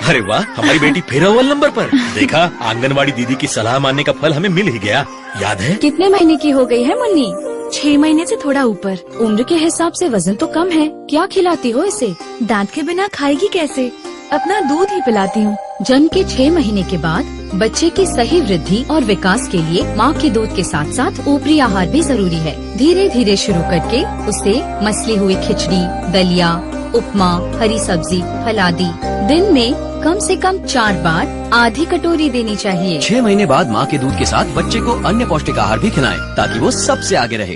अरे वाह, हमारी बेटी फिर अव्वल नंबर पर। देखा, आंगनवाड़ी दीदी की सलाह मानने का फल हमें मिल ही गया। याद है? कितने महीने की हो गई है मुन्नी? 6 महीने से थोड़ा ऊपर। उम्र के हिसाब से वजन तो कम है। क्या खिलाती हो इसे? दांत के बिना खाएगी कैसे? अपना दूध ही पिलाती हूँ। जन्म के 6 महीने के बाद बच्चे की सही वृद्धि और विकास के लिए माँ के दूध के साथ साथ ऊपरी आहार भी जरूरी है। धीरे धीरे शुरू करके उसे मसली हुई खिचड़ी, दलिया, उपमा, हरी सब्जी, फलादी दिन में कम से कम 4 बार आधी कटोरी देनी चाहिए। 6 महीने बाद माँ के दूध के साथ बच्चे को अन्य पौष्टिक आहार भी खिलाएं ताकि वो सबसे आगे रहे।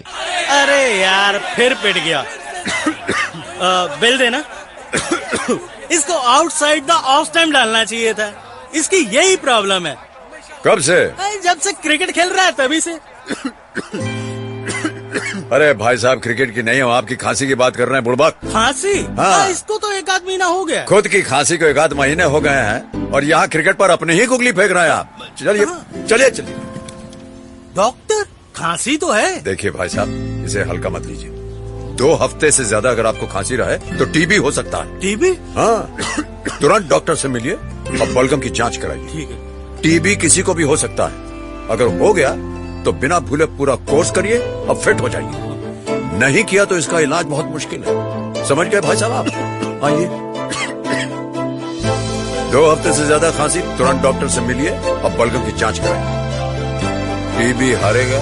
अरे यार, फिर पिट गया। बिल देना। इसको आउटसाइड द ऑफ टाइम डालना चाहिए था। इसकी यही प्रॉब्लम है। कब से? जब से क्रिकेट खेल रहा है तभी से। अरे भाई साहब, क्रिकेट की नहीं हो, आपकी खांसी की बात कर रहे हैं बुड़बक। खांसी? हाँ। इसको तो 1 आध महीना हो गया। खुद की खांसी को 1 आध महीने हो गए हैं और यहाँ क्रिकेट पर अपने ही गुगली फेंक रहे हैं आप। चलिए चलिए चलिए। डॉक्टर, खांसी तो है। देखिए भाई साहब, इसे हल्का मत लीजिए। 2 हफ्ते से ज्यादा अगर आपको खांसी रहे तो टीबी हो सकता है। टीबी? हाँ, तुरंत डॉक्टर से मिलिए और बलगम की जांच कराइए। ठीक है। टीबी किसी को भी हो सकता है। अगर हो गया तो बिना भूले पूरा कोर्स करिए और फिट हो जाइए। नहीं किया तो इसका इलाज बहुत मुश्किल है। समझ गए भाई साहब आप? आइए। 2 हफ्ते से ज्यादा खांसी, तुरंत डॉक्टर से मिलिए और बलगम की जांच कराइए। टीबी हारेगा,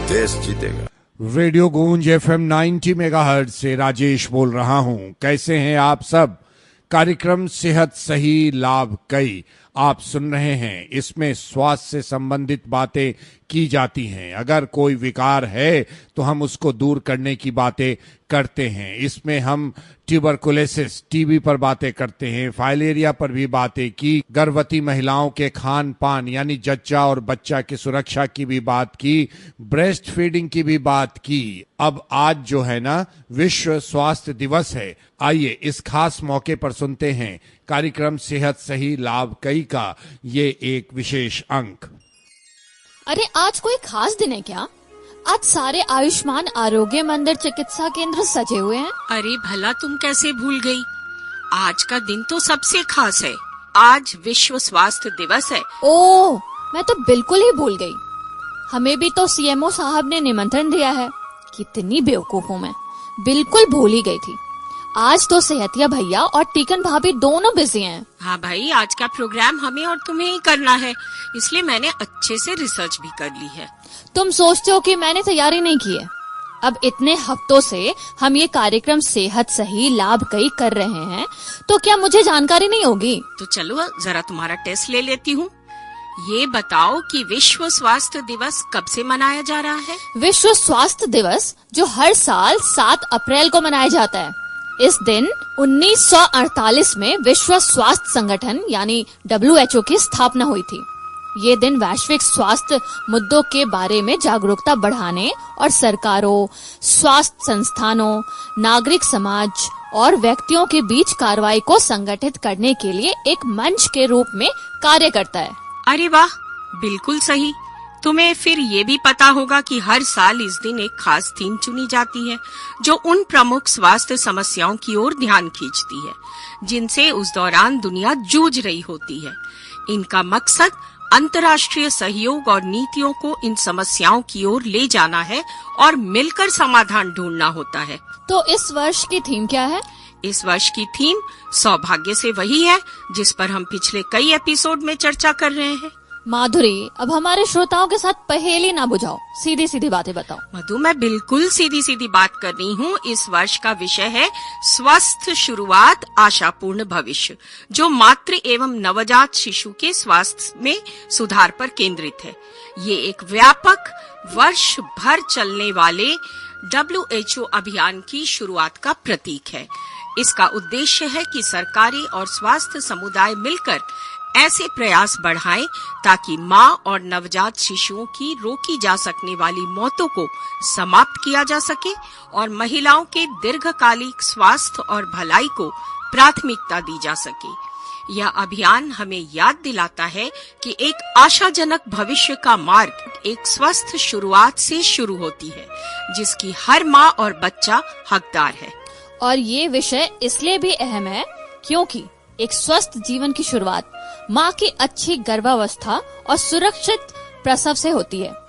देश जीतेगा। रेडियो गूंज FM 90 मेगाहर्ट्ज से राजेश बोल रहा हूं। कैसे हैं आप सब? कार्यक्रम सेहत सही लाभ कई आप सुन रहे हैं। इसमें स्वास्थ्य से संबंधित बातें की जाती हैं। अगर कोई विकार है तो हम उसको दूर करने की बातें करते हैं। इसमें हम ट्यूबरकुलोसिस, टीबी पर बातें करते हैं, फाइलेरिया पर भी बातें की, गर्भवती महिलाओं के खान पान यानी जच्चा और बच्चा की सुरक्षा की भी बात की, ब्रेस्ट फीडिंग की भी बात की। अब आज जो है ना, विश्व स्वास्थ्य दिवस है। आइए इस खास मौके पर सुनते हैं कार्यक्रम सेहत सही लाभ कई का ये एक विशेष अंक। अरे आज कोई खास दिन है क्या? आज सारे आयुष्मान आरोग्य मंदिर चिकित्सा केंद्र सजे हुए हैं। अरे भला तुम कैसे भूल गई? आज का दिन तो सबसे खास है। आज विश्व स्वास्थ्य दिवस है। ओह, मैं तो बिल्कुल ही भूल गई। हमें भी तो सीएमओ साहब ने निमंत्रण दिया है। कितनी बेवकूफ हूँ मैं, बिल्कुल भूल ही गई थी। आज तो सेहतिया भैया और टीकन भाभी दोनों बिजी हैं। हाँ भाई, आज का प्रोग्राम हमें और तुम्हें ही करना है, इसलिए मैंने अच्छे से रिसर्च भी कर ली है। तुम सोचते हो कि मैंने तैयारी नहीं की है? अब इतने हफ्तों से हम ये कार्यक्रम सेहत सही लाभ कई कर रहे हैं, तो क्या मुझे जानकारी नहीं होगी? तो चलो जरा तुम्हारा टेस्ट ले लेती हूँ। ये बताओ कि विश्व स्वास्थ्य दिवस कब से मनाया जा रहा है? विश्व स्वास्थ्य दिवस जो हर साल 7 अप्रैल को मनाया जाता है। इस दिन 1948 में विश्व स्वास्थ्य संगठन यानी WHO की स्थापना हुई थी। ये दिन वैश्विक स्वास्थ्य मुद्दों के बारे में जागरूकता बढ़ाने और सरकारों, स्वास्थ्य संस्थानों, नागरिक समाज और व्यक्तियों के बीच कार्रवाई को संगठित करने के लिए एक मंच के रूप में कार्य करता है। अरे वाह, बिल्कुल सही। तुम्हें फिर ये भी पता होगा कि हर साल इस दिन एक खास थीम चुनी जाती है जो उन प्रमुख स्वास्थ्य समस्याओं की ओर ध्यान खींचती है जिनसे उस दौरान दुनिया जूझ रही होती है। इनका मकसद अंतर्राष्ट्रीय सहयोग और नीतियों को इन समस्याओं की ओर ले जाना है और मिलकर समाधान ढूंढना होता है। तो इस वर्ष की थीम क्या है? इस वर्ष की थीम सौभाग्य से वही है जिस पर हम पिछले कई एपिसोड में चर्चा कर रहे हैं। माधुरी, अब हमारे श्रोताओं के साथ पहेली ना बुझाओ, सीधी सीधी बातें बताओ। मधु, मैं बिल्कुल सीधी सीधी बात कर रही हूँ। इस वर्ष का विषय है स्वस्थ शुरुआत, आशापूर्ण भविष्य, जो मातृ एवं नवजात शिशु के स्वास्थ्य में सुधार पर केंद्रित है। ये एक व्यापक वर्ष भर चलने वाले WHO अभियान की शुरुआत का प्रतीक है। इसका उद्देश्य है कि सरकारी और स्वास्थ्य समुदाय मिलकर ऐसे प्रयास बढ़ाएं ताकि मां और नवजात शिशुओं की रोकी जा सकने वाली मौतों को समाप्त किया जा सके और महिलाओं के दीर्घकालिक स्वास्थ्य और भलाई को प्राथमिकता दी जा सके। यह अभियान हमें याद दिलाता है कि एक आशाजनक भविष्य का मार्ग एक स्वस्थ शुरुआत से शुरू होती है, जिसकी हर मां और बच्चा हकदार है। और ये विषय इसलिए भी अहम है क्योंकि एक स्वस्थ जीवन की शुरुआत माँ की अच्छी गर्भावस्था और सुरक्षित प्रसव से होती है।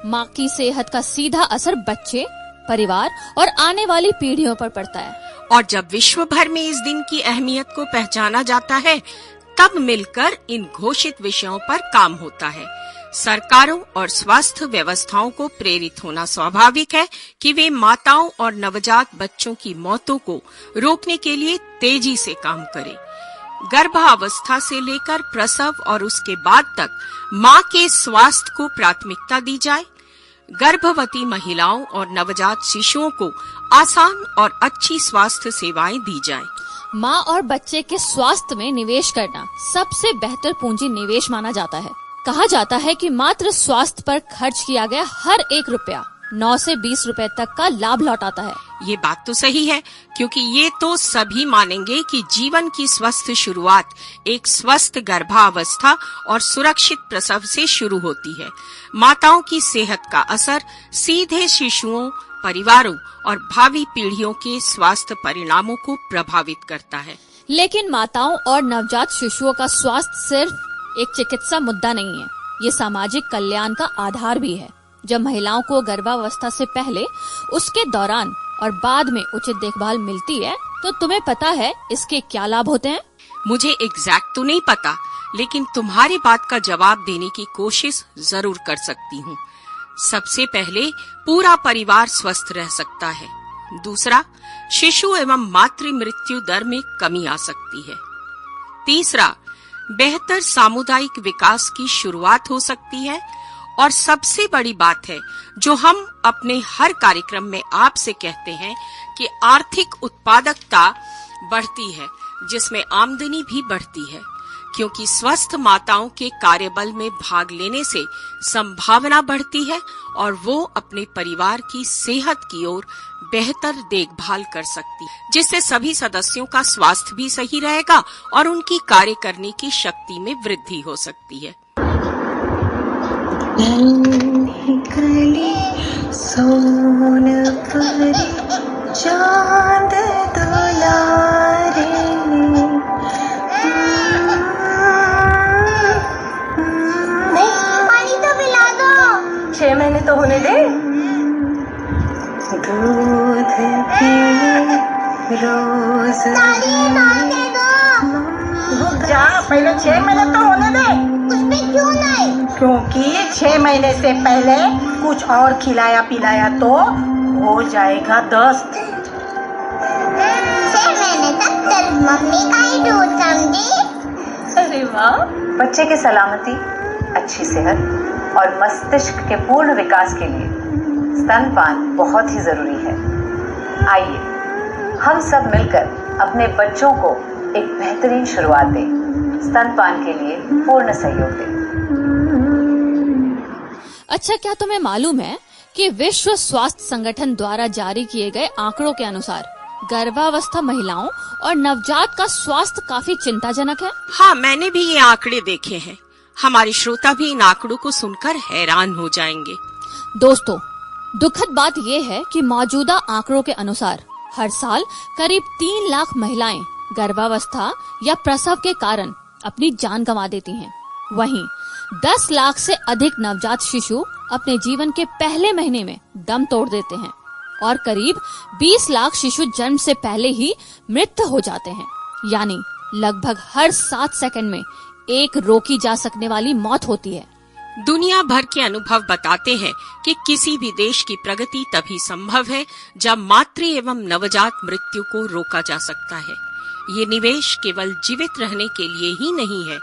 माँ की सेहत का सीधा असर बच्चे, परिवार और आने वाली पीढ़ियों पर पड़ता है। और जब विश्व भर में इस दिन की अहमियत को पहचाना जाता है, तब मिलकर इन घोषित विषयों पर काम होता है। सरकारों और स्वास्थ्य व्यवस्थाओं को प्रेरित होना स्वाभाविक है कि वे माताओं और नवजात बच्चों की मौतों को रोकने के लिए तेजी से काम करें। गर्भावस्था से लेकर प्रसव और उसके बाद तक माँ के स्वास्थ्य को प्राथमिकता दी जाए। गर्भवती महिलाओं और नवजात शिशुओं को आसान और अच्छी स्वास्थ्य सेवाएं दी जाए। माँ और बच्चे के स्वास्थ्य में निवेश करना सबसे बेहतर पूंजी निवेश माना जाता है। कहा जाता है कि मात्र स्वास्थ्य पर खर्च किया गया हर 1 रुपया 9 से 20 रुपए तक का लाभ लौटाता है। ये बात तो सही है, क्योंकि ये तो सभी मानेंगे कि जीवन की स्वस्थ शुरुआत एक स्वस्थ गर्भावस्था और सुरक्षित प्रसव से शुरू होती है। माताओं की सेहत का असर सीधे शिशुओं, परिवारों और भावी पीढ़ियों के स्वास्थ्य परिणामों को प्रभावित करता है। लेकिन माताओं और नवजात शिशुओं का स्वास्थ्य सिर्फ एक चिकित्सा मुद्दा नहीं है, ये सामाजिक कल्याण का आधार भी है। जब महिलाओं को गर्भावस्था से पहले, उसके दौरान और बाद में उचित देखभाल मिलती है, तो तुम्हें पता है इसके क्या लाभ होते हैं? मुझे एग्जैक्ट तो नहीं पता, लेकिन तुम्हारी बात का जवाब देने की कोशिश जरूर कर सकती हूँ। सबसे पहले पूरा परिवार स्वस्थ रह सकता है। दूसरा, शिशु एवं मातृ मृत्यु दर में कमी आ सकती है। तीसरा, बेहतर सामुदायिक विकास की शुरुआत हो सकती है। और सबसे बड़ी बात है जो हम अपने हर कार्यक्रम में आपसे कहते हैं कि आर्थिक उत्पादकता बढ़ती है, जिसमें आमदनी भी बढ़ती है, क्योंकि स्वस्थ माताओं के कार्यबल में भाग लेने से संभावना बढ़ती है और वो अपने परिवार की सेहत की ओर बेहतर देखभाल कर सकती है, जिससे सभी सदस्यों का स्वास्थ्य भी सही रहेगा और उनकी कार्य करने की शक्ति में वृद्धि हो सकती है। सोनपुरी चांद दुलारे, पानी तो पिला दो। 6 महीने तो होने दे। दूध पिए रोज। रुक जा, पहले 6 महीने तो होने दे। उसमें क्यों नहीं? क्योंकि 6 महीने से पहले कुछ और खिलाया पिलाया तो हो जाएगा दस्त। 6 महीने तक सिर्फ मम्मी का ही दूध समझी। अरे वाह। बच्चे की सलामती, अच्छी सेहत और मस्तिष्क के पूर्ण विकास के लिए स्तनपान बहुत ही जरूरी है। आइए हम सब मिलकर अपने बच्चों को एक बेहतरीन शुरुआत दें। स्तनपान के लिए पूर्ण सहयोग दें। अच्छा, क्या तुम्हें मालूम है कि विश्व स्वास्थ्य संगठन द्वारा जारी किए गए आंकड़ों के अनुसार गर्भावस्था महिलाओं और नवजात का स्वास्थ्य काफी चिंताजनक है? हाँ, मैंने भी ये आंकड़े देखे हैं। हमारे श्रोता भी इन आंकड़ों को सुनकर हैरान हो जाएंगे। दोस्तों, दुखद बात ये है कि मौजूदा आंकड़ों के अनुसार हर साल करीब 3 लाख महिलाएं गर्भावस्था या प्रसव के कारण अपनी जान गंवा देती हैं। वहीं 10 लाख से अधिक नवजात शिशु अपने जीवन के पहले महीने में दम तोड़ देते हैं और करीब 20 लाख शिशु जन्म से पहले ही मृत हो जाते हैं। यानी लगभग हर 7 सेकंड में एक रोकी जा सकने वाली मौत होती है। दुनिया भर के अनुभव बताते हैं कि किसी भी देश की प्रगति तभी संभव है जब मातृ एवं नवजात मृत्यु को रोका जा सकता है। ये निवेश केवल जीवित रहने के लिए ही नहीं है,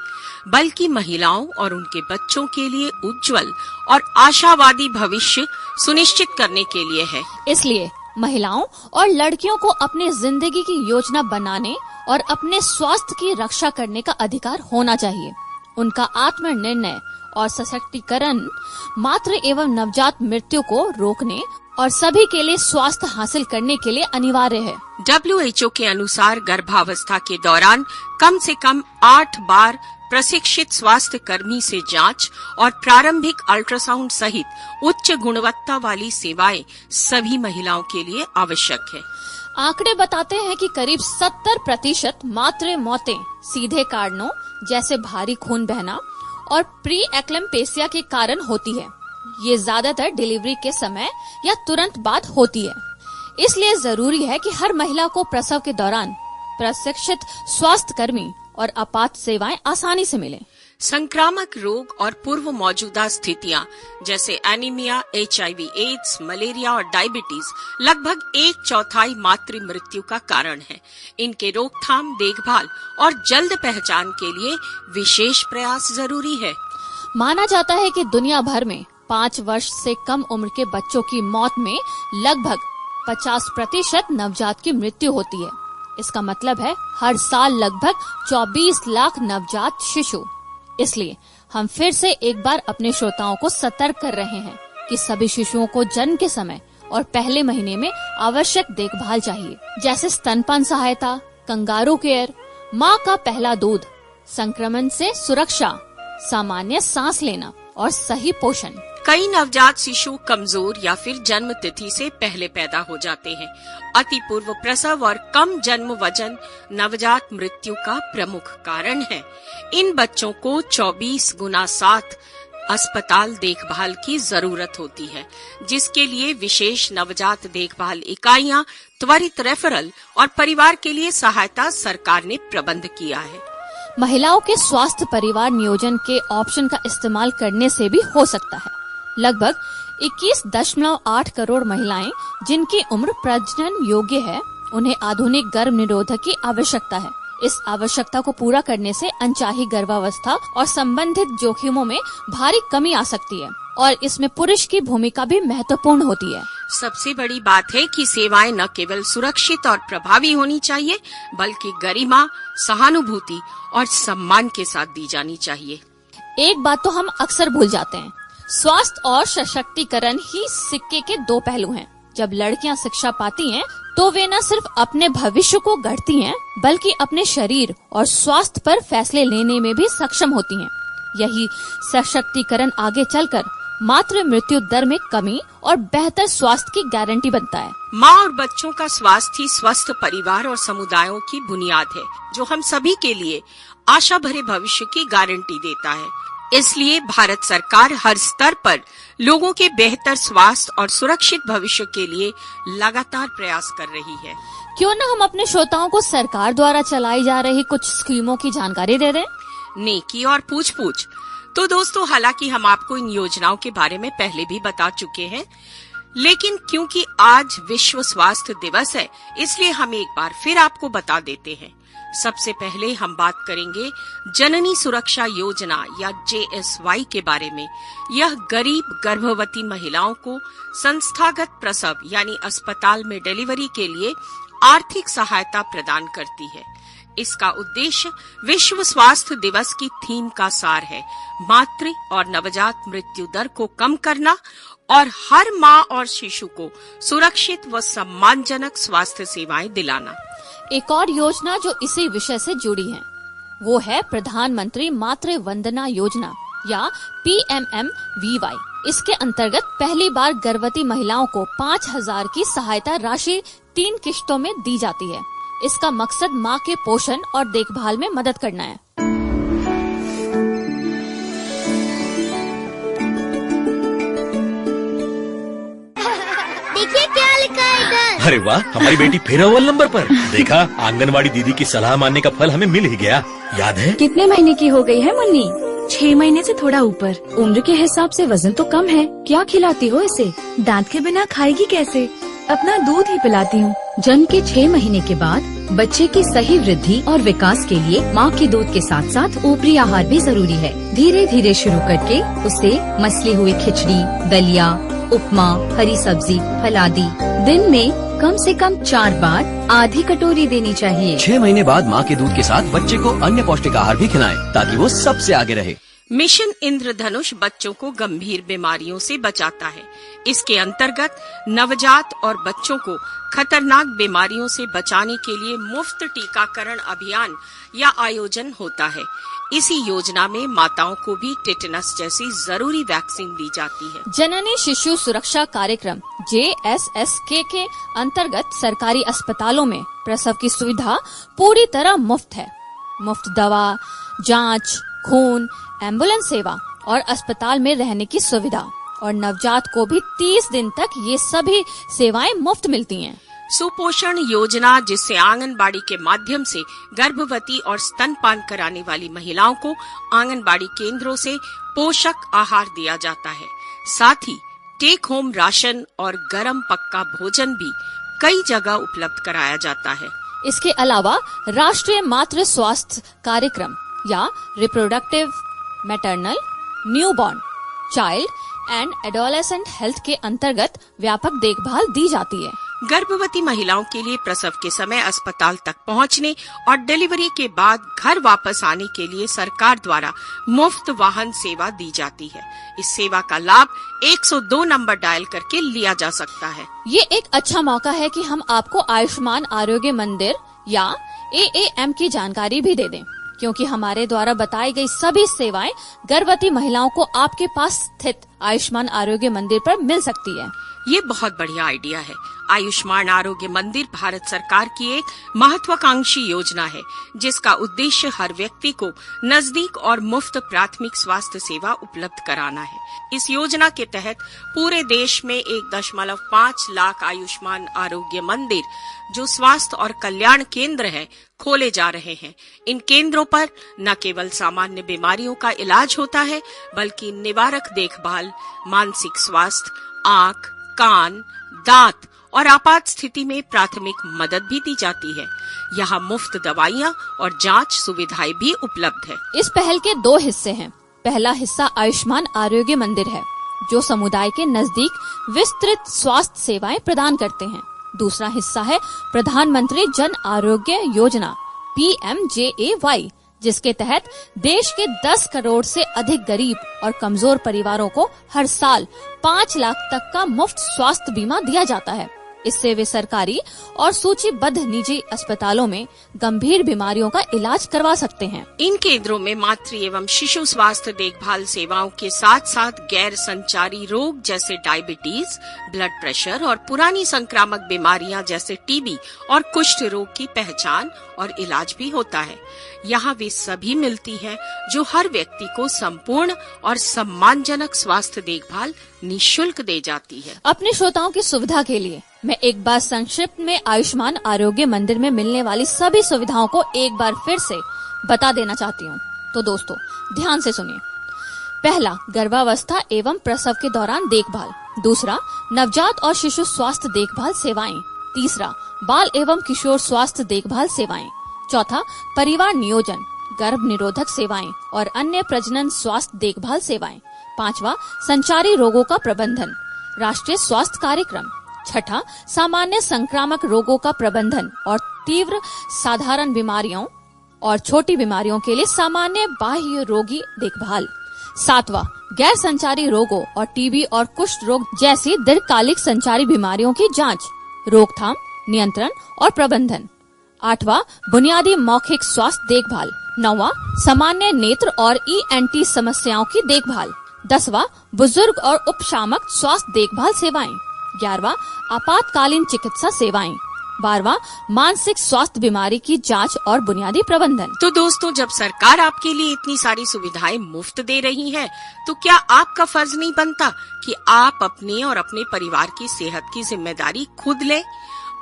बल्कि महिलाओं और उनके बच्चों के लिए उज्जवल और आशावादी भविष्य सुनिश्चित करने के लिए है। इसलिए महिलाओं और लड़कियों को अपने जिंदगी की योजना बनाने और अपने स्वास्थ्य की रक्षा करने का अधिकार होना चाहिए। उनका आत्मनिर्णय और सशक्तिकरण मातृ एवं नवजात मृत्यु को रोकने और सभी के लिए स्वास्थ्य हासिल करने के लिए अनिवार्य है। WHO के अनुसार गर्भावस्था के दौरान कम से कम 8 बार प्रशिक्षित स्वास्थ्य कर्मी से जांच और प्रारंभिक अल्ट्रासाउंड सहित उच्च गुणवत्ता वाली सेवाएं सभी महिलाओं के लिए आवश्यक है। आंकड़े बताते हैं कि करीब 70% मातृ मौतें सीधे कारणों जैसे भारी खून बहना और प्री एक्लेम्पेसिया के कारण होती है। ये ज्यादातर डिलीवरी के समय या तुरंत बाद होती है। इसलिए जरूरी है कि हर महिला को प्रसव के दौरान प्रशिक्षित स्वास्थ्य कर्मी और आपात सेवाएं आसानी से मिलें। संक्रामक रोग और पूर्व मौजूदा स्थितियां जैसे एनीमिया, HIV, एड्स, मलेरिया और डायबिटीज लगभग 1/4 मातृ मृत्यु का कारण है। इनके रोकथाम, देखभाल और जल्द पहचान के लिए विशेष प्रयास जरूरी है। माना जाता है कि दुनिया भर में 5 वर्ष से कम उम्र के बच्चों की मौत में लगभग 50% नवजात की मृत्यु होती है। इसका मतलब है हर साल लगभग 24 लाख नवजात शिशु। इसलिए हम फिर से एक बार अपने श्रोताओं को सतर्क कर रहे हैं कि सभी शिशुओं को जन्म के समय और पहले महीने में आवश्यक देखभाल चाहिए, जैसे स्तनपान सहायता, कंगारू केयर, माँ का पहला दूध, संक्रमण से सुरक्षा, सामान्य सांस लेना और सही पोषण। कई नवजात शिशु कमजोर या फिर जन्म तिथि से पहले पैदा हो जाते हैं। अति पूर्व प्रसव और कम जन्म वजन नवजात मृत्यु का प्रमुख कारण है। इन बच्चों को 24x7 अस्पताल देखभाल की जरूरत होती है, जिसके लिए विशेष नवजात देखभाल इकाइयां, त्वरित रेफरल और परिवार के लिए सहायता सरकार ने प्रबंध किया है। महिलाओं के स्वास्थ्य परिवार नियोजन के ऑप्शन का इस्तेमाल करने से भी हो सकता है। लगभग 21.8 करोड़ महिलाएं जिनकी उम्र प्रजनन योग्य है, उन्हें आधुनिक गर्भ निरोधक की आवश्यकता है। इस आवश्यकता को पूरा करने से अनचाही गर्भावस्था और संबंधित जोखिमों में भारी कमी आ सकती है और इसमें पुरुष की भूमिका भी महत्वपूर्ण होती है। सबसे बड़ी बात है कि सेवाएं न केवल सुरक्षित और प्रभावी होनी चाहिए, बल्कि गरिमा, सहानुभूति और सम्मान के साथ दी जानी चाहिए। एक बात तो हम अक्सर भूल जाते हैं, स्वास्थ्य और सशक्तिकरण ही सिक्के के 2 पहलू हैं। जब लड़कियां शिक्षा पाती हैं, तो वे न सिर्फ अपने भविष्य को गढ़ती हैं, बल्कि अपने शरीर और स्वास्थ्य पर फैसले लेने में भी सक्षम होती हैं। यही सशक्तिकरण आगे चलकर मातृ मृत्यु दर में कमी और बेहतर स्वास्थ्य की गारंटी बनता है। माँ और बच्चों का स्वास्थ्य ही स्वस्थ परिवार और समुदायों की बुनियाद है, जो हम सभी के लिए आशा भरे भविष्य की गारंटी देता है। इसलिए भारत सरकार हर स्तर पर लोगों के बेहतर स्वास्थ्य और सुरक्षित भविष्य के लिए लगातार प्रयास कर रही है। क्यों न हम अपने श्रोताओं को सरकार द्वारा चलाई जा रही कुछ स्कीमों की जानकारी दे दें। नेकी और पूछ-पूछ। तो दोस्तों, हालांकि हम आपको इन योजनाओं के बारे में पहले भी बता चुके हैं, लेकिन क्योंकि आज विश्व स्वास्थ्य दिवस है, इसलिए हम एक बार फिर आपको बता देते हैं। सबसे पहले हम बात करेंगे जननी सुरक्षा योजना या JSY के बारे में। यह गरीब गर्भवती महिलाओं को संस्थागत प्रसव यानी अस्पताल में डिलीवरी के लिए आर्थिक सहायता प्रदान करती है। इसका उद्देश्य विश्व स्वास्थ्य दिवस की थीम का सार है, मातृ और नवजात मृत्यु दर को कम करना और हर माँ और शिशु को सुरक्षित व सम्मानजनक स्वास्थ्य सेवाएं दिलाना। एक और योजना जो इसी विषय से जुड़ी है, वो है प्रधानमंत्री मातृ वंदना योजना या PMMVY। इसके अंतर्गत पहली बार गर्भवती महिलाओं को 5,000 की सहायता राशि 3 किश्तों में दी जाती है। इसका मकसद माँ के पोषण और देखभाल में मदद करना है। देखिए क्या लिखा है इधर। अरे वाह, हमारी बेटी फिर अव्वल नंबर पर। देखा, आंगनवाड़ी दीदी की सलाह मानने का फल हमें मिल ही गया। याद है? कितने महीने की हो गई है मुन्नी? 6 महीने से थोड़ा ऊपर। उम्र के हिसाब से वजन तो कम है। क्या खिलाती हो इसे? दांत के बिना खाएगी कैसे? अपना दूध ही पिलाती हूँ। जन्म के 6 महीने के बाद बच्चे की सही वृद्धि और विकास के लिए माँ के दूध के साथ साथ ऊपरी आहार भी जरूरी है। धीरे धीरे शुरू करके उसे मसली हुई खिचड़ी, दलिया, उपमा, हरी सब्जी, फलादी दिन में कम से कम 4 बार आधी कटोरी देनी चाहिए। 6 महीने बाद माँ के दूध के साथ बच्चे को अन्य पौष्टिक आहार भी खिलाएं, ताकि वो सबसे आगे रहे। मिशन इंद्रधनुष बच्चों को गंभीर बीमारियों से बचाता है। इसके अंतर्गत नवजात और बच्चों को खतरनाक बीमारियों से बचाने के लिए मुफ्त टीकाकरण अभियान या आयोजन होता है। इसी योजना में माताओं को भी टेटनस जैसी जरूरी वैक्सीन दी जाती है। जननी शिशु सुरक्षा कार्यक्रम JSSK के अंतर्गत सरकारी अस्पतालों में प्रसव की सुविधा पूरी तरह मुफ्त है। मुफ्त दवा, जांच, खून, एम्बुलेंस सेवा और अस्पताल में रहने की सुविधा, और नवजात को भी 30 दिन तक ये सभी सेवाएं मुफ्त मिलती हैं। सुपोषण योजना, जिससे आंगनबाड़ी के माध्यम से गर्भवती और स्तनपान कराने वाली महिलाओं को आंगनबाड़ी केंद्रों से पोषक आहार दिया जाता है। साथ ही टेक होम राशन और गरम पक्का भोजन भी कई जगह उपलब्ध कराया जाता है। इसके अलावा राष्ट्रीय मातृ स्वास्थ्य कार्यक्रम या reproductive, maternal, newborn, child and adolescent health के अंतर्गत व्यापक देखभाल दी जाती है। गर्भवती महिलाओं के लिए प्रसव के समय अस्पताल तक पहुंचने और डिलीवरी के बाद घर वापस आने के लिए सरकार द्वारा मुफ्त वाहन सेवा दी जाती है। इस सेवा का लाभ 102 नंबर डायल करके लिया जा सकता है। ये एक अच्छा मौका है कि हम आपको आयुष्मान आरोग्य मंदिर या AAM की जानकारी भी दे दें, क्योंकि हमारे द्वारा बताई गई सभी सेवाएं गर्भवती महिलाओं को आपके पास स्थित आयुष्मान आरोग्य मंदिर पर मिल सकती है। ये बहुत बढ़िया आइडिया है। आयुष्मान आरोग्य मंदिर भारत सरकार की एक महत्वाकांक्षी योजना है, जिसका उद्देश्य हर व्यक्ति को नजदीक और मुफ्त प्राथमिक स्वास्थ्य सेवा उपलब्ध कराना है। इस योजना के तहत पूरे देश में 1.5 लाख आयुष्मान आरोग्य मंदिर, जो स्वास्थ्य और कल्याण केंद्र है, खोले जा रहे हैं। इन केंद्रों पर न केवल सामान्य बीमारियों का इलाज होता है, बल्कि निवारक देखभाल, मानसिक स्वास्थ्य, आँख, कान, दांत और आपात स्थिति में प्राथमिक मदद भी दी जाती है। यहाँ मुफ्त दवाइयाँ और जांच सुविधाएं भी उपलब्ध है। इस पहल के 2 हिस्से हैं। पहला हिस्सा आयुष्मान आरोग्य मंदिर है, जो समुदाय के नजदीक विस्तृत स्वास्थ्य सेवाएं प्रदान करते हैं। दूसरा हिस्सा है प्रधानमंत्री जन आरोग्य योजना PMJAY, जिसके तहत देश के 10 करोड़ से अधिक गरीब और कमजोर परिवारों को हर साल 5 लाख तक का मुफ्त स्वास्थ्य बीमा दिया जाता है। इससे वे सरकारी और सूचीबद्ध निजी अस्पतालों में गंभीर बीमारियों का इलाज करवा सकते हैं। इन केंद्रों में मातृ एवं शिशु स्वास्थ्य देखभाल सेवाओं के साथ साथ गैर संचारी रोग जैसे डायबिटीज, ब्लड प्रेशर और पुरानी संक्रामक बीमारियां जैसे टीबी और कुष्ठ रोग की पहचान और इलाज भी होता है। यहाँ वे सभी मिलती हैं जो हर व्यक्ति को संपूर्ण और सम्मानजनक स्वास्थ्य देखभाल निःशुल्क दे जाती है। अपने श्रोताओं की सुविधा के लिए मैं एक बार संक्षिप्त में आयुष्मान आरोग्य मंदिर में मिलने वाली सभी सुविधाओं को एक बार फिर से बता देना चाहती हूँ। तो दोस्तों ध्यान से सुनिए। पहला, गर्भावस्था एवं प्रसव के दौरान देखभाल। दूसरा, नवजात और शिशु स्वास्थ्य देखभाल सेवाएं। तीसरा, बाल एवं किशोर स्वास्थ्य देखभाल सेवाएं। चौथा, परिवार नियोजन, गर्भ निरोधक सेवाएं और अन्य प्रजनन स्वास्थ्य देखभाल सेवाएं। पांचवा, संचारी रोगों का प्रबंधन, राष्ट्रीय स्वास्थ्य कार्यक्रम। छठा, सामान्य संक्रामक रोगों का प्रबंधन और तीव्र साधारण बीमारियों और छोटी बीमारियों के लिए सामान्य बाह्य रोगी देखभाल। सातवां, गैर संचारी रोगों और टीबी और कुष्ठ रोग जैसी दीर्घकालिक संचारी बीमारियों की जांच, रोकथाम, नियंत्रण और प्रबंधन। आठवां, बुनियादी मौखिक स्वास्थ्य देखभाल। नौवां, सामान्य नेत्र और ENT समस्याओं की देखभाल। 10वां, बुजुर्ग और उपशामक स्वास्थ्य देखभाल सेवाएं। 11वां, आपातकालीन चिकित्सा सेवाएं। 12वां, मानसिक स्वास्थ्य बीमारी की जांच और बुनियादी प्रबंधन। तो दोस्तों, जब सरकार आपके लिए इतनी सारी सुविधाएं मुफ्त दे रही है, तो क्या आपका फर्ज नहीं बनता कि आप अपने और अपने परिवार की सेहत की जिम्मेदारी खुद लें,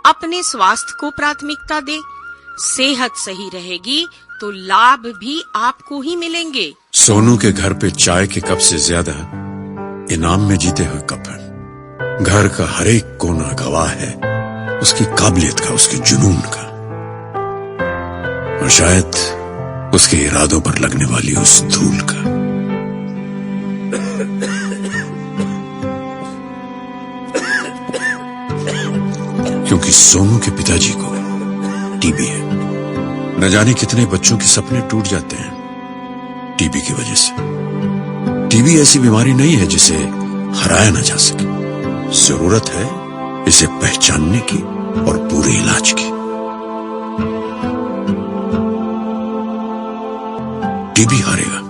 अपने स्वास्थ्य को प्राथमिकता दें। सेहत सही रहेगी तो लाभ भी आपको ही मिलेंगे। सोनू के घर पे चाय के कप से ज्यादा इनाम में जीते हुए कप है। घर का हर एक कोना गवाह है उसकी काबिलियत का, उसके जुनून का, और शायद उसके इरादों पर लगने वाली उस धूल का। क्योंकि सोनू के पिताजी को टीबी है। न जाने कितने बच्चों के सपने टूट जाते हैं टीबी की वजह से। टीबी ऐसी बीमारी नहीं है जिसे हराया न जा सके। जरूरत है इसे पहचानने की और पूरे इलाज की। टीबी हारेगा,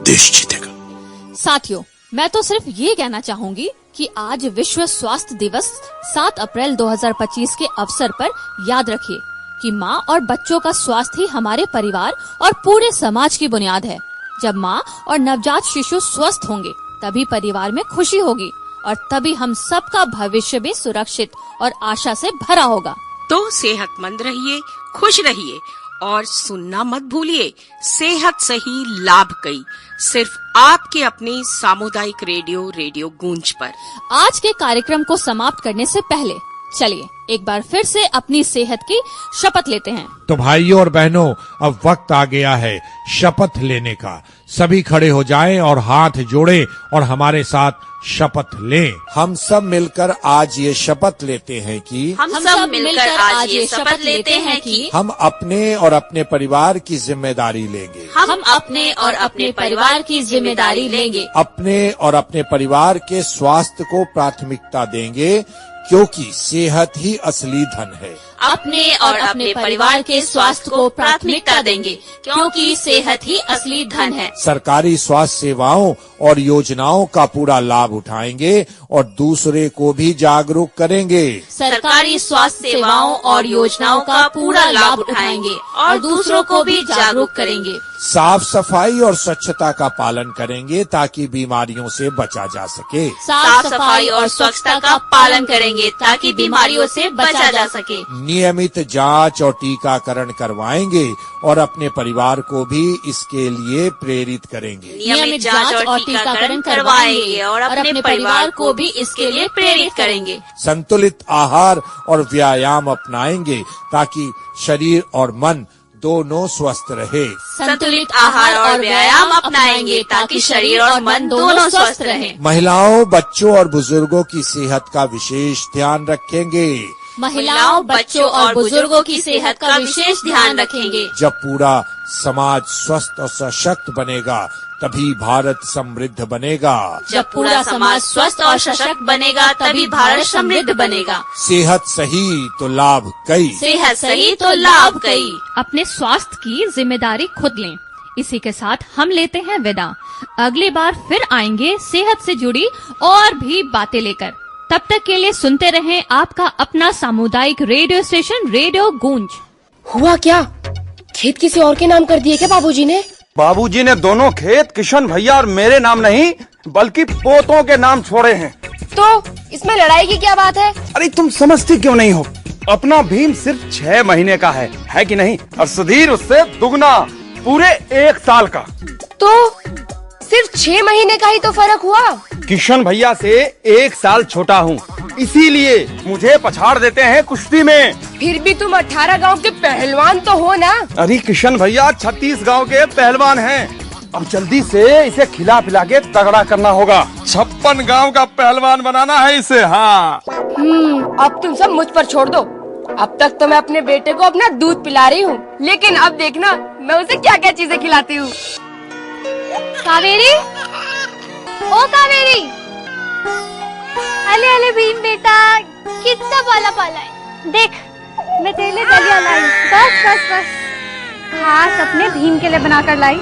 देश जीतेगा। साथियों, मैं तो सिर्फ ये कहना चाहूंगी कि आज विश्व स्वास्थ्य दिवस 7 अप्रैल 2025 के अवसर पर याद रखिए कि माँ और बच्चों का स्वास्थ्य ही हमारे परिवार और पूरे समाज की बुनियाद है। जब माँ और नवजात शिशु स्वस्थ होंगे तभी परिवार में खुशी होगी और तभी हम सबका भविष्य भी सुरक्षित और आशा से भरा होगा। तो सेहतमंद रहिए, खुश रहिए और सुनना मत भूलिए सेहत सही लाभ कई, सिर्फ आपके अपने सामुदायिक रेडियो गूंज पर। आज के कार्यक्रम को समाप्त करने से पहले चलिए एक बार फिर से अपनी सेहत की शपथ लेते हैं। तो भाइयों और बहनों, अब वक्त आ गया है शपथ लेने का। सभी खड़े हो जाएं और हाथ जोड़ें और हमारे साथ शपथ लें। हम सब मिलकर आज ये शपथ लेते हैं कि हम सब मिलकर आज ये शपथ लेते हैं कि हम अपने और अपने परिवार की जिम्मेदारी लेंगे। हम अपने और अपने परिवार की जिम्मेदारी लेंगे। अपने और अपने परिवार के स्वास्थ्य को प्राथमिकता देंगे, क्योंकि सेहत ही असली धन है। अपने और अपने परिवार के स्वास्थ्य को प्राथमिकता देंगे, क्योंकि सेहत ही असली धन है। सरकारी स्वास्थ्य सेवाओं और योजनाओं का पूरा लाभ उठाएंगे और दूसरे को भी जागरूक करेंगे। सरकारी स्वास्थ्य सेवाओं और योजनाओं का पूरा लाभ उठाएंगे और दूसरों को भी जागरूक करेंगे। साफ सफाई और स्वच्छता का पालन करेंगे ताकि बीमारियों से बचा जा सके। साफ सफाई और स्वच्छता का पालन करेंगे ताकि बीमारियों से बचा जा सके। नियमित जांच और टीकाकरण करवाएंगे और अपने परिवार को भी इसके लिए प्रेरित करेंगे। नियमित जांच और टीकाकरण करवाएंगे और अपने परिवार को भी इसके लिए प्रेरित करेंगे। संतुलित आहार और व्यायाम अपनाएंगे ताकि शरीर और मन दोनों स्वस्थ रहे। संतुलित आहार और व्यायाम अपनाएंगे ताकि शरीर और मन दोनों स्वस्थ रहे। महिलाओं, बच्चों और बुजुर्गों की सेहत का विशेष ध्यान रखेंगे। महिलाओं, बच्चों और बुजुर्गों की सेहत का विशेष ध्यान रखेंगे। जब पूरा समाज स्वस्थ और सशक्त बनेगा तभी भारत समृद्ध बनेगा। जब पूरा समाज स्वस्थ और सशक्त बनेगा तभी भारत समृद्ध बनेगा। सेहत सही तो लाभ कई। सेहत सही तो लाभ कई। अपने स्वास्थ्य की जिम्मेदारी खुद लें। इसी के साथ हम लेते हैं विदा। अगली बार फिर आएंगे सेहत से जुड़ी और भी बातें लेकर। तब तक के लिए सुनते रहें आपका अपना सामुदायिक रेडियो स्टेशन रेडियो गूंज। हुआ क्या? खेत किसी और के नाम कर दिए क्या बाबूजी ने? बाबूजी ने दोनों खेत किशन भैया और मेरे नाम नहीं बल्कि पोतों के नाम छोड़े हैं। तो इसमें लड़ाई की क्या बात है? अरे तुम समझती क्यों नहीं हो? अपना भीम सिर्फ 6 महीने का है कि नहीं? और सुधीर उससे दुगना, पूरे 1 साल का। तो सिर्फ 6 महीने का ही तो फर्क हुआ। किशन भैया से 1 साल छोटा हूँ, इसीलिए मुझे पछाड़ देते हैं कुश्ती में। फिर भी तुम 18 गांव के पहलवान तो हो ना? अरे किशन भैया 36 गांव के पहलवान हैं। अब जल्दी से इसे खिला पिला के तगड़ा करना होगा। 56 गांव का पहलवान बनाना है इसे। हाँ अब तुम सब मुझ पर छोड़ दो। अब तक तो मैं अपने बेटे को अपना दूध पिला रही हूँ, लेकिन अब देखना मैं उसे क्या क्या चीजें खिलाती हूँ। कावेरी, ओ कावेरी, अले अले भीम बेटा, कितना पाला पाला है। देख मैं तेरे लिए दलिया लाई। बस बस बस, खास अपने भीम के लिए बनाकर लाई।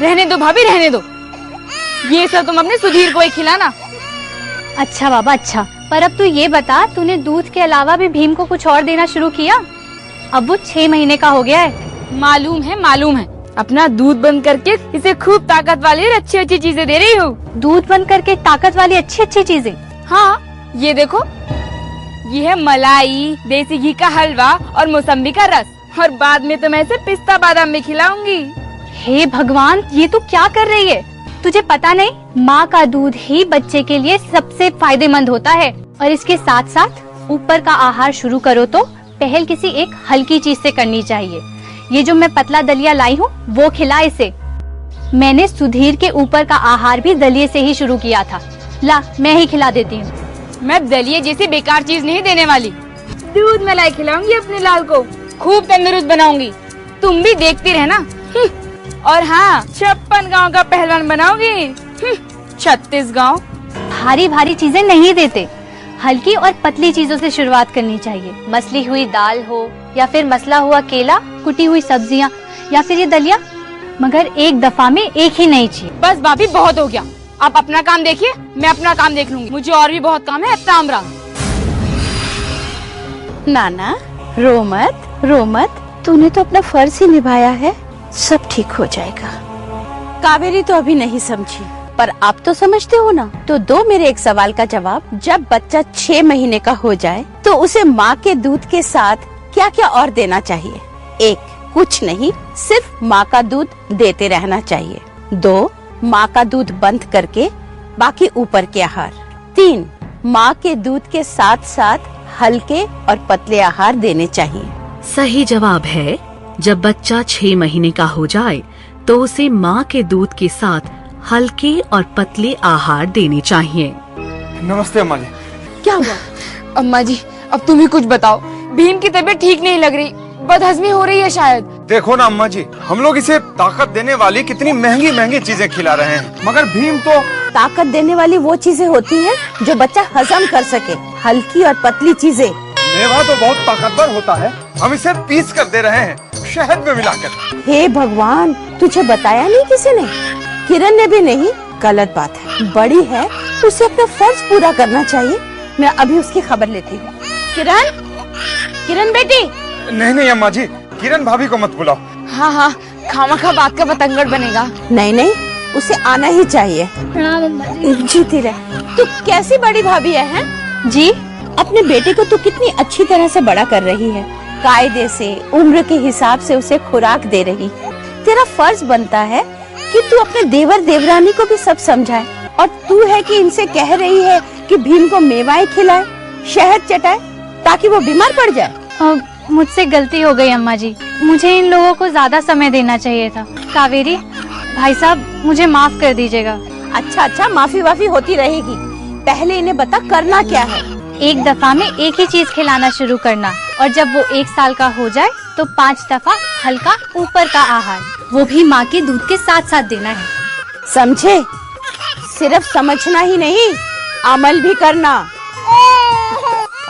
रहने दो भाभी, रहने दो। ये सब तुम अपने सुधीर को ही खिलाना। अच्छा बाबा अच्छा, पर अब तू ये बता, तूने दूध के अलावा भी भीम को कुछ और देना शुरू किया? अब वो 6 महीने का हो गया है। मालूम है। अपना दूध बंद करके इसे खूब ताकत वाली और अच्छी अच्छी चीजें दे रही हूँ। दूध बंद करके ताकत वाली अच्छी अच्छी चीजें? हाँ, ये देखो, ये है मलाई, देसी घी का हलवा और मौसम्बी का रस, और बाद में तो मैं इसे पिस्ता बादाम भी खिलाऊंगी। हे भगवान, ये तू क्या कर रही है? तुझे पता नहीं, माँ का दूध ही बच्चे के लिए सबसे फायदेमंद होता है। और इसके साथ साथ ऊपर का आहार शुरू करो तो पहल किसी एक हल्की चीज से करनी चाहिए। ये जो मैं पतला दलिया लाई हूँ वो खिला इसे। मैंने सुधीर के ऊपर का आहार भी दलिये से ही शुरू किया था। ला मैं ही खिला देती हूँ। मैं दलिये जैसी बेकार चीज नहीं देने वाली। दूध मलाई खिलाऊंगी अपने लाल को, खूब तंदुरुस्त बनाऊंगी। तुम भी देखती रहना। और हाँ, 56 गांव का पहलवान बनाओगी। 36 गांव। भारी भारी चीजें नहीं देते, हल्की और पतली चीजों से शुरुआत करनी चाहिए। मसली हुई दाल हो या फिर मसला हुआ केला, कुटी हुई सब्जियां या फिर ये दलिया। मगर एक दफा में एक ही नहीं चाहिए। बस भाभी बहुत हो गया, आप अपना काम देखिए, मैं अपना काम देख लूंगी। मुझे और भी बहुत काम है। राम राम। नाना रो मत, तूने तो अपना फर्ज ही निभाया है, सब ठीक हो जाएगा। कावेरी तो अभी नहीं समझी, पर आप तो समझते हो ना। तो दो मेरे एक सवाल का जवाब। जब बच्चा 6 महीने का हो जाए तो उसे माँ के दूध के साथ क्या क्या और देना चाहिए? 1, कुछ नहीं, सिर्फ माँ का दूध देते रहना चाहिए। 2, माँ का दूध बंद करके बाकी ऊपर के आहार। 3, माँ के दूध के साथ साथ हल्के और पतले आहार देने चाहिए। सही जवाब है, जब बच्चा 6 महीने का हो जाए तो उसे माँ के दूध के साथ हल्के और पतले आहार देने चाहिए। नमस्ते अम्मा जी। क्या हुआ? अम्मा जी अब तुम ही कुछ बताओ, भीम की तबीयत ठीक नहीं लग रही, बदहजमी हो रही है शायद। देखो ना अम्मा जी, हम लोग इसे ताकत देने वाली कितनी महंगी महंगी चीजें खिला रहे हैं, मगर भीम तो ताकत देने वाली वो चीजें होती हैं जो बच्चा हजम कर सके, हल्की और पतली चीजें। मेवा तो बहुत ताकतवर होता है, हम इसे पीस कर दे रहे हैं, शहद में मिलाकर। हे भगवान, तुझे बताया नहीं किसी ने? किरण ने भी नहीं। गलत बात है, बड़ी है तो उसे अपना फर्ज पूरा करना चाहिए। मैं अभी उसकी खबर लेती हूँ। किरण बेटी। नहीं अम्मा जी, किरण भाभी को मत बुलाओ। हाँ, खामखा बात का बतंगड़ बनेगा। नहीं, उसे आना ही चाहिए। जीती रहे। तू कैसी बड़ी भाभी है? जी, अपने बेटे को तू कितनी अच्छी तरह से बड़ा कर रही है, कायदे से, उम्र के हिसाब से उसे खुराक दे रही। तेरा फर्ज बनता है कि तू अपने देवर देवरानी को भी सब समझाए, और तू है कि इनसे कह रही है कि भीम को मेवाएं खिलाए, शहद चटाए, ताकि वो बीमार पड़ जाए। मुझसे गलती हो गई अम्मा जी, मुझे इन लोगों को ज्यादा समय देना चाहिए था। कावेरी, भाई साहब मुझे माफ कर दीजिएगा। अच्छा, माफी वाफी होती रहेगी, पहले इन्हें बता करना क्या है। एक दफा में एक ही चीज खिलाना शुरू करना, और जब वो 1 साल का हो जाए तो 5 दफा हल्का ऊपर का आहार, वो भी माँ के दूध के साथ साथ देना है। समझे? सिर्फ समझना ही नहीं, अमल भी करना।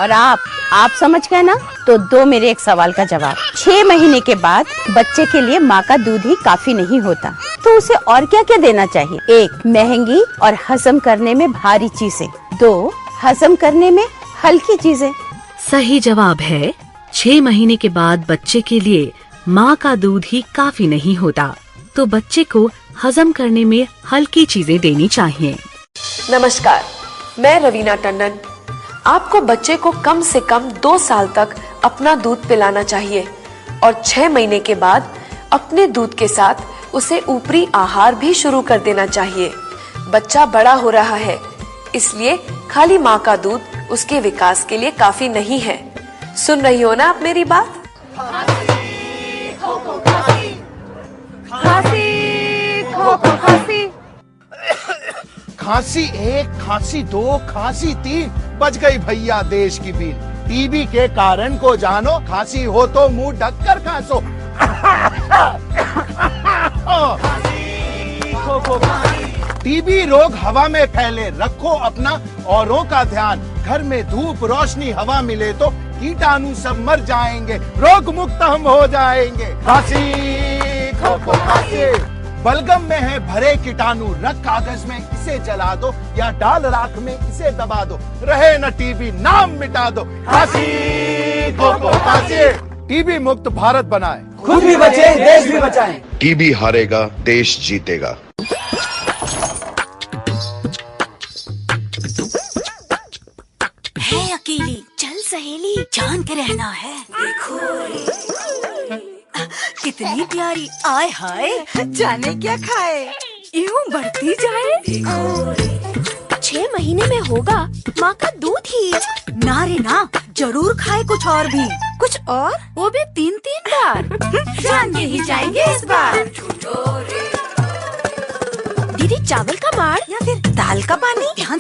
और आप समझ गए ना? तो दो मेरे एक सवाल का जवाब। 6 महीने के बाद बच्चे के लिए माँ का दूध ही काफी नहीं होता, तो उसे और क्या क्या देना चाहिए? 1, महंगी और हजम करने में भारी चीजें। 2, हजम करने में हल्की चीजें। सही जवाब है, 6 महीने के बाद बच्चे के लिए माँ का दूध ही काफी नहीं होता, तो बच्चे को हजम करने में हल्की चीजें देनी चाहिए। नमस्कार, मैं रवीना टंडन। आपको बच्चे को कम से कम 2 साल तक अपना दूध पिलाना चाहिए, और 6 महीने के बाद अपने दूध के साथ उसे ऊपरी आहार भी शुरू कर देना चाहिए। बच्चा बड़ा हो रहा है, इसलिए खाली माँ का दूध उसके विकास के लिए काफी नहीं है। सुन रही हो ना आप मेरी बात? खांसी 1, खांसी 2, खांसी 3, बच गई भैया देश की बीन। टीबी के कारण को जानो, खांसी हो तो मुंह ढककर खांसो। टीबी रोग हवा में फैले, रखो अपना औरों का ध्यान। घर में धूप रोशनी हवा मिले तो कीटाणु सब मर जाएंगे, रोग मुक्त हम हो जाएंगे। खांसी खो खांसी, बलगम में है भरे कीटाणु, रख कागज में इसे जला दो, या डाल राख में इसे दबा दो, रहे न टीबी नाम मिटा दो। खांसी खो खांसी, टीबी मुक्त भारत बनाए, खुद भी बचे देश भी बचाएं। टीबी हारेगा देश जीतेगा। है अकेली, चल सहेली, जान के रहना है। देखो कितनी प्यारी, आय हाय, जाने क्या खाए, यूं बढ़ती जाए। देखो 6 महीने में होगा माँ का दूध ही। ना रे ना, जरूर खाए कुछ और भी। कुछ और? वो भी 3-3 बार। जान के ही जाएंगे इस बार। दीदी चावल का माड़ या फिर दाल का पानी? ध्यान